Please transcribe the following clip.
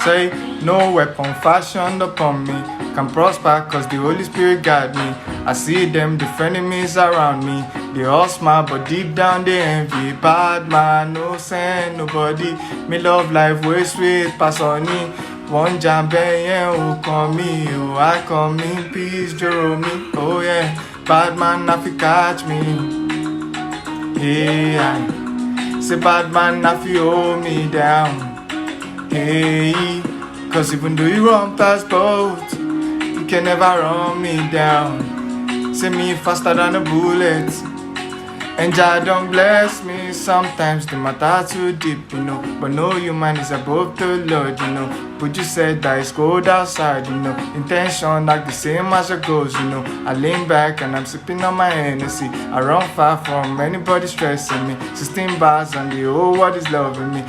Say, no weapon fashioned upon me can prosper, cause the Holy Spirit guide me. I see them, the frenemies around me. They all smile, but deep down they envy. Bad man, no send nobody. Me love life way sweet, pass on me. One jam yeah, who call me? Oh, I come in peace, Jerome. Oh yeah, bad man, if you catch me. Yeah, say bad man, if you hold me down. Hey, cause even though you run past both, you can never run me down. Say me faster than a bullet. And Jah don't bless me. Sometimes the matter too deep, you know. But no human is above the Lord, you know. But you said that it's cold outside, you know. Intention like the same as your goals, you know. I lean back and I'm sipping on my Hennessy. I run far from anybody stressing me. 16 bars and the whole world is loving me.